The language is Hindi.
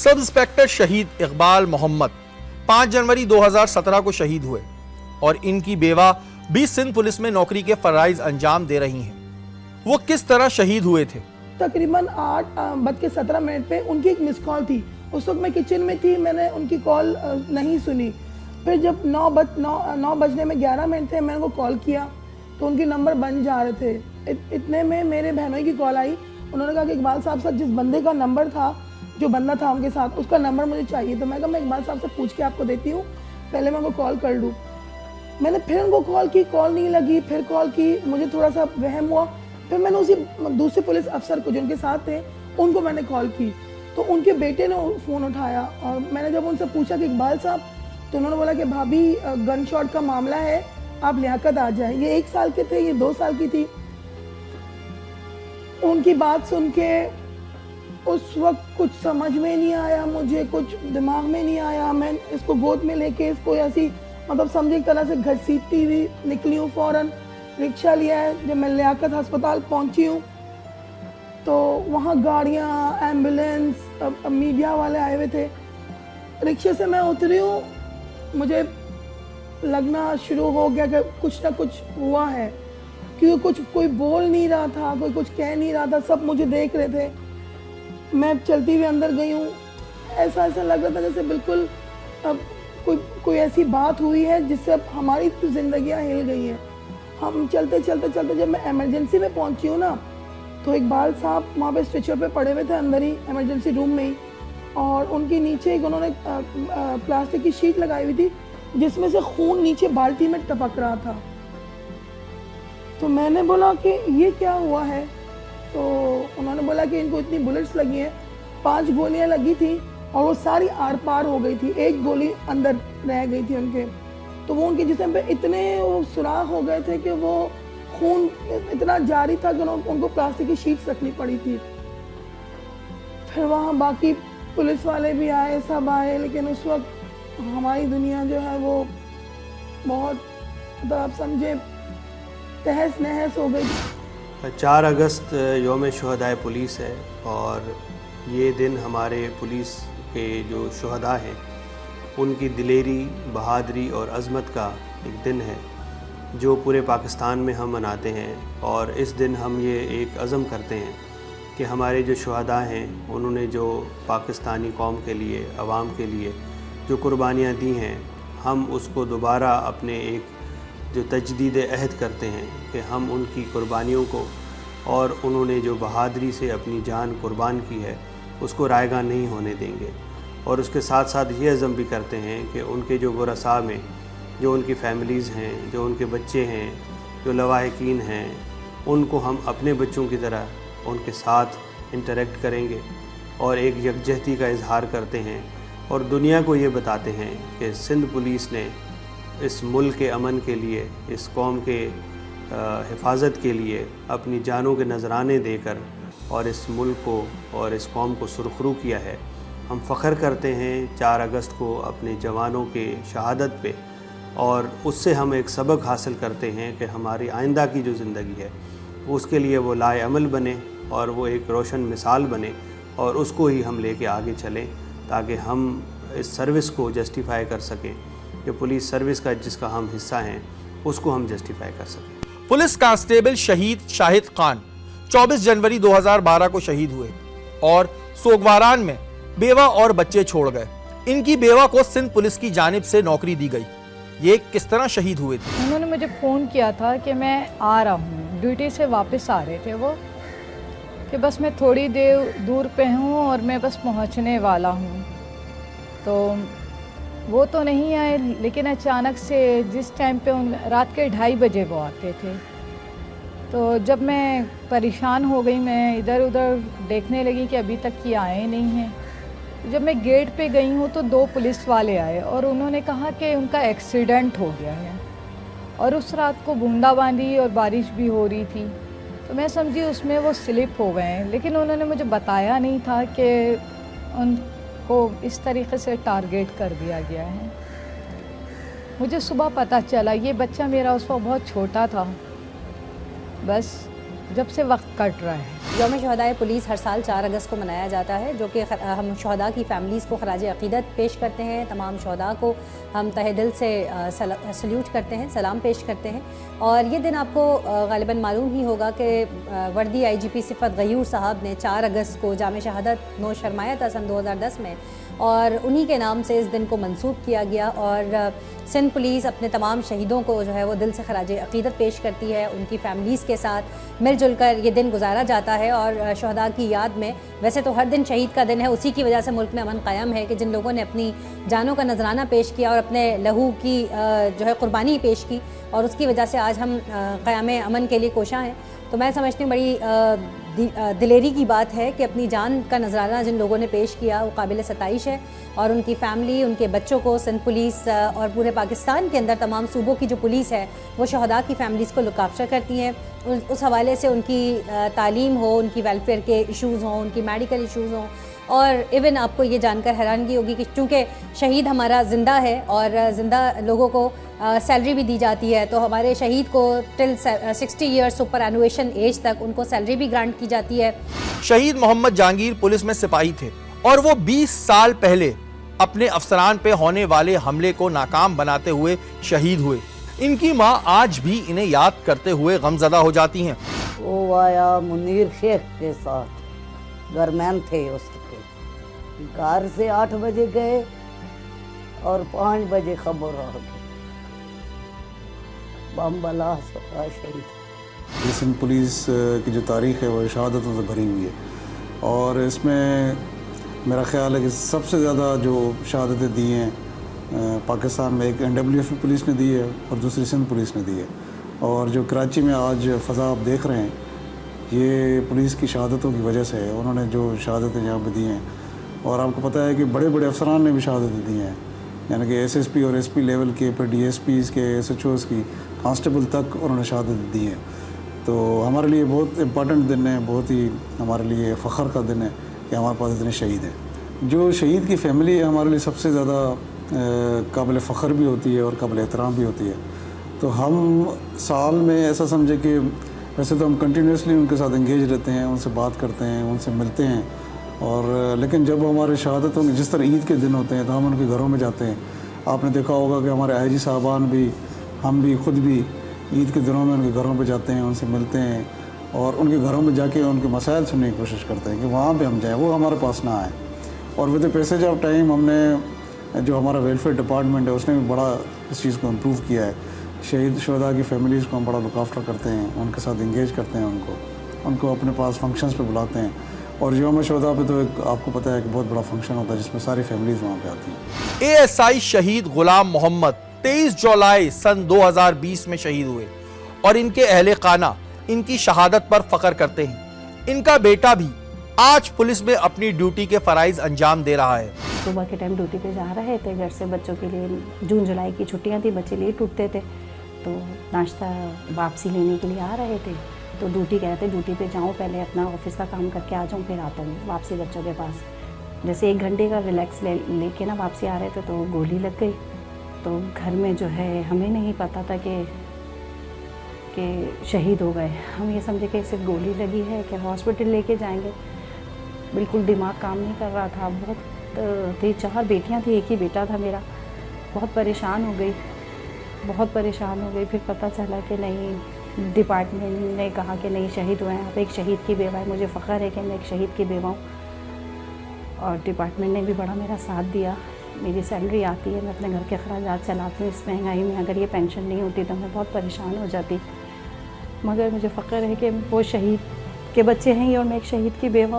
सब इंस्पेक्टर शहीद इकबाल मोहम्मद 5 जनवरी 2017 को शहीद हुए और इनकी बेवा भी सिंध पुलिस में नौकरी के फराइज अंजाम दे रही हैं। वो किस तरह शहीद हुए थे? तकरीबन 8:17 पे उनकी एक मिस कॉल थी। उस वक्त मैं किचन में थी, मैंने उनकी कॉल नहीं सुनी। फिर जब 9 बजने में 11 मिनट थे, मैंने उनको कॉल किया तो उनके नंबर बन जा रहे थे। इतने में मेरे बहनों की कॉल आई। उन्होंने कहा कि इकबाल साहब जिस बंदे का नंबर था, जो बंदा था उनके साथ, उसका नंबर मुझे चाहिए। तो मैं कहा मैं इकबाल साहब से पूछ के आपको देती हूँ, पहले मैं उनको कॉल कर लूँ। मैंने फिर उनको कॉल की, कॉल नहीं लगी। फिर कॉल की, मुझे थोड़ा सा वहम हुआ। फिर मैंने उसी दूसरे पुलिस अफसर को, जो उनके साथ थे, उनको मैंने कॉल की तो उनके बेटे ने फ़ोन उठाया और मैंने जब उनसे पूछा कि इकबाल साहब, तो उन्होंने बोला कि भाभी गन शॉट का मामला है, आप लियाकत आ जाए। ये 1 साल के थे, ये 2 साल की थी। उनकी बात सुन के उस वक्त कुछ समझ में नहीं आया, मुझे कुछ दिमाग में नहीं आया। मैं इसको गोद में लेके इसको ऐसी समझे एक तरह से घसीटती हुई निकली हूँ। फ़ौरन रिक्शा लिया है। जब मैं लियाकत अस्पताल पहुँची हूँ तो वहाँ गाड़ियाँ, एम्बुलेंस, मीडिया वाले आए हुए थे। रिक्शे से मैं उतरी हूँ, मुझे लगना शुरू हो गया कि कुछ ना कुछ हुआ है, क्योंकि कोई बोल नहीं रहा था, कोई कुछ कह नहीं रहा था, सब मुझे देख रहे थे। मैं चलती हुई अंदर गई हूँ। ऐसा लग रहा था जैसे बिल्कुल अब कोई ऐसी बात हुई है जिससे अब हमारी तो जिंदगियाँ हिल गई हैं। हम चलते जब मैं इमरजेंसी में पहुँची हूँ ना, तो इकबाल साहब वहाँ पे स्ट्रेचर पे पड़े हुए थे अंदर ही, इमरजेंसी रूम में ही। और उनके नीचे एक उन्होंने प्लास्टिक की शीट लगाई हुई थी जिसमें से खून नीचे बाल्टी में टपक रहा था। तो मैंने बोला कि ये क्या हुआ है? तो उन्होंने बोला कि इनको इतनी बुलेट्स लगी हैं, 5 गोलियां लगी थी और वो सारी आर पार हो गई थी, 1 गोली अंदर रह गई थी उनके। तो वो उनके जिस्म पे इतने वो सुराख हो गए थे कि वो खून इतना जारी था कि उनको प्लास्टिक की शीट्स रखनी पड़ी थी। फिर वहाँ बाकी पुलिस वाले भी आए, सब आए, लेकिन उस वक्त हमारी दुनिया जो है वो बहुत आप समझे तहस नहस हो गई। 4 अगस्त यौम शुहदाए पुलिस है और ये दिन हमारे पुलिस के जो शुहदा हैं उनकी दिलेरी, बहादरी और अज़मत का एक दिन है जो पूरे पाकिस्तान में हम मनाते हैं। और इस दिन हम ये एक अज़म करते हैं कि हमारे जो शुहदा हैं उन्होंने जो पाकिस्तानी कौम के लिए, अवाम के लिए जो कुर्बानियाँ दी हैं, हम उसको दोबारा अपने एक जो तजदीद अहद करते हैं कि हम उनकी कुर्बानियों को और उन्होंने जो बहादरी से अपनी जान कुर्बान की है उसको रायगा नहीं होने देंगे। और उसके साथ साथ ये अज़म भी करते हैं कि उनके जो वरसा में जो उनकी फैमिलीज़ हैं, जो उनके बच्चे हैं, जो लवाहिकीन हैं, उनको हम अपने बच्चों की तरह उनके साथ इंटरेक्ट करेंगे और एक यकजहती का इजहार करते हैं और दुनिया को ये बताते हैं कि सिंध पुलिस ने इस मुल्क के अमन के लिए, इस कौम के हिफाजत के लिए अपनी जानों के नजराने देकर और इस मुल्क को और इस कौम को सुरखरू किया है। हम फ़ख्र करते हैं 4 अगस्त को अपने जवानों के शहादत पे और उससे हम एक सबक हासिल करते हैं कि हमारी आइंदा की जो ज़िंदगी है उसके लिए वो लाए अमल बने और वो एक रोशन मिसाल बने और उसको ही हम लेके आगे चलें ताकि हम इस सर्विस को जस्टिफ़ाई कर सकें। जो पुलिस सर्विस का जिसका हम हिस्सा हैं उसको हम जस्टिफ़ाई कर सकें। पुलिस कांस्टेबल शहीद शाहिद खान 24 जनवरी 2012 को शहीद हुए और सोगवारान में बेवा और बच्चे छोड़ गए। इनकी बेवा को सिंध पुलिस की जानिब से नौकरी दी गई। ये किस तरह शहीद हुए थे? उन्होंने मुझे फ़ोन किया था कि मैं आ रहा हूँ, ड्यूटी से वापस आ रहे थे वो, कि बस मैं थोड़ी देर दूर पे हूँ और मैं बस पहुँचने वाला हूँ। तो वो तो नहीं आए, लेकिन अचानक से जिस टाइम पे रात के 2:30 बजे वो आते थे, तो जब मैं परेशान हो गई, मैं इधर उधर देखने लगी कि अभी तक ये आए नहीं हैं। जब मैं गेट पे गई हूँ तो 2 पुलिस वाले आए और उन्होंने कहा कि उनका एक्सीडेंट हो गया है और उस रात को बूंदाबांदी और बारिश भी हो रही थी, तो मैं समझी उसमें वो स्लिप हो गए हैं। लेकिन उन्होंने मुझे बताया नहीं था कि उनको इस तरीके से टारगेट कर दिया गया है। मुझे सुबह पता चला। ये बच्चा मेरा उस वक्त बहुत छोटा था, बस जब से वक्त कट रहा है। यौम शहदाए पुलिस हर साल 4 अगस्त को मनाया जाता है, जो कि हम शहदा की फ़ैमिलीज़ को खराज अक़ीदत पेश करते हैं। तमाम शहदा को हम तहे दिल से सल्यूट करते हैं, सलाम पेश करते हैं। और ये दिन आपको ग़ालिबन मालूम ही होगा कि वर्दी IGP सिफ़त गयूर साहब ने 4 अगस्त को जाम शहादत नोश फरमाया था सन 2010 में, और उन्हीं के नाम से इस दिन को मंसूब किया गया। और सिंध पुलिस अपने तमाम शहीदों को जो है वो दिल से खराज अक़ीदत पेश करती है। उनकी फ़ैमिलीज़ के साथ मिलजुल कर ये दिन गुजारा जाता है। और शहदा की याद में, वैसे तो हर दिन शहीद का दिन है, उसी की वजह से मुल्क में अमन कायम है कि जिन लोगों ने अपनी जानों का नजराना पेश किया और अपने लहू की जो है कुर्बानी पेश की, और उसकी वजह से आज हम क़याम अमन के लिए कोशां हैं। तो मैं समझती हूँ बड़ी दिलेरी की बात है कि अपनी जान का नजराना जिन लोगों ने पेश किया वो काबिल सताइश है। और उनकी फ़ैमिली, उनके बच्चों को सिंध पुलिस और पूरे पाकिस्तान के अंदर तमाम सूबों की जो पुलिस है वो शहदा की फ़ैमिलीज़ को लुक आफ्टर करती हैं। उस हवाले से उनकी तालीम हो, उनकी वेलफेयर के इशूज़ हों, उनकी मेडिकल इशूज़ हों। और इवन आपको ये जानकर हैरानगी होगी कि चूँकि शहीद हमारा ज़िंदा है और ज़िंदा लोगों को सैलरी भी दी जाती है, तो हमारे शहीद को टिल 60 ईयर्स सुपर एनुएशन एज तक उनको सैलरी भी ग्रांट की जाती है। शहीद मोहम्मद जहांगीर पुलिस में सिपाही थे और वो 20 साल पहले अपने अफसरान पे होने वाले हमले को नाकाम बनाते हुए शहीद हुए। इनकी मां आज भी इन्हें याद करते हुए गमजदा हो जाती हैं। वो आया मुनीर शेख के साथ, गरमैन थे उसके। घर से 8 बजे गए और 5 बजे खबर आ गई, बम ब्लास्ट हुआ, शहीद। सिंध पुलिस की जो तारीख़ है वो शहादतों से भरी हुई है, और इसमें मेरा ख्याल है कि सबसे ज़्यादा जो शहादतें दी हैं पाकिस्तान में, एक NWF पुलिस ने दी है और दूसरी सिंध पुलिस ने दी है। और जो कराची में आज फ़ज़ा आप देख रहे हैं, ये पुलिस की शहादतों की वजह से है। उन्होंने जो शहादतें यहाँ पर दी हैं, और आपको पता है कि बड़े बड़े अफसरान ने भी शहादतें दी हैं, यानी कि SSP और SP लेवल के, फिर DSPs के, SHOs की, कांस्टेबल तक उन्होंने शहादत दी है। तो हमारे लिए बहुत इम्पॉर्टेंट दिन है, बहुत ही हमारे लिए फ़ख्र का दिन है कि हमारे पास इतने शहीद हैं। जो शहीद की फ़ैमिली है हमारे लिए सबसे ज़्यादा काबिल फ़ख्र भी होती है और काबिल एहतराम भी होती है। तो हम साल में ऐसा समझे कि वैसे तो हम कंटिन्यूसली उनके साथ इंगेज रहते हैं, उनसे बात करते हैं, उनसे मिलते हैं, और लेकिन जब हमारे शहादतों के जिस तरह ईद के दिन होते हैं तो हम उनके घरों में जाते हैं। आपने देखा होगा कि हमारे IG साहबान भी, हम भी, ख़ुद भी ईद के दिनों में उनके घरों पे जाते हैं, उनसे मिलते हैं, और उनके घरों में जाके उनके मसाइल सुनने की कोशिश करते हैं कि वहाँ पे हम जाएँ, वो हमारे पास ना आए। और with the passage of time हमने जो हमारा वेलफेयर डिपार्टमेंट है उसने भी बड़ा इस चीज़ को इम्प्रूव किया है। शहीद शहदा की फ़ैमिलीज़ को हम बड़ा लुक आफ्टर करते हैं, उनके साथ इंगेज करते हैं, उनको अपने पास फंक्शंस पे बुलाते हैं। और यौम शहदा पे तो एक आपको पता है कि बहुत बड़ा फंक्शन होता है जिसमें सारी फैमिलीज़ वहाँ पे आती हैं। ASI शहीद गुलाम मोहम्मद 23 जुलाई सन 2020 में शहीद हुए और इनके अहले खाना इनकी शहादत पर फख्र करते हैं। इनका बेटा भी आज पुलिस में अपनी ड्यूटी के फ़राइज़ अंजाम दे रहा है। सुबह के टाइम ड्यूटी पे जा रहे थे, घर से बच्चों के लिए जून जुलाई की छुट्टियां थी, बच्चे लेट उठते थे, तो नाश्ता वापसी लेने के लिए आ रहे थे। तो ड्यूटी कहते ड्यूटी पे जाऊँ, पहले अपना ऑफिस का काम करके आ जाऊँ, फिर आता हूँ वापसी बच्चों के पास। जैसे 1 घंटे का रिलैक्स लेके ना वापसी आ रहे थे तो गोली लग गई। तो घर में जो है हमें नहीं पता था कि शहीद हो गए। हम ये समझे कि सिर्फ गोली लगी है, कि हॉस्पिटल लेके जाएंगे। बिल्कुल दिमाग काम नहीं कर रहा था। बहुत थी, 4 बेटियां थी, एक ही बेटा था मेरा। बहुत परेशान हो गई। फिर पता चला कि नहीं, डिपार्टमेंट ने कहा कि नहीं, शहीद हुए हैं आप, एक शहीद की बेवा है। मुझे फ़ख्र है कि मैं एक शहीद की बेवा हूँ। और डिपार्टमेंट ने भी बड़ा मेरा साथ दिया। मेरी सैलरी आती है, मैं अपने घर के अखराजात चलाती हूँ। इस महंगाई में अगर ये पेंशन नहीं होती तो मैं बहुत परेशान हो जाती। मगर मुझे फ़ख्र है कि वो शहीद के बच्चे हैं और मैं एक शहीद की बेवा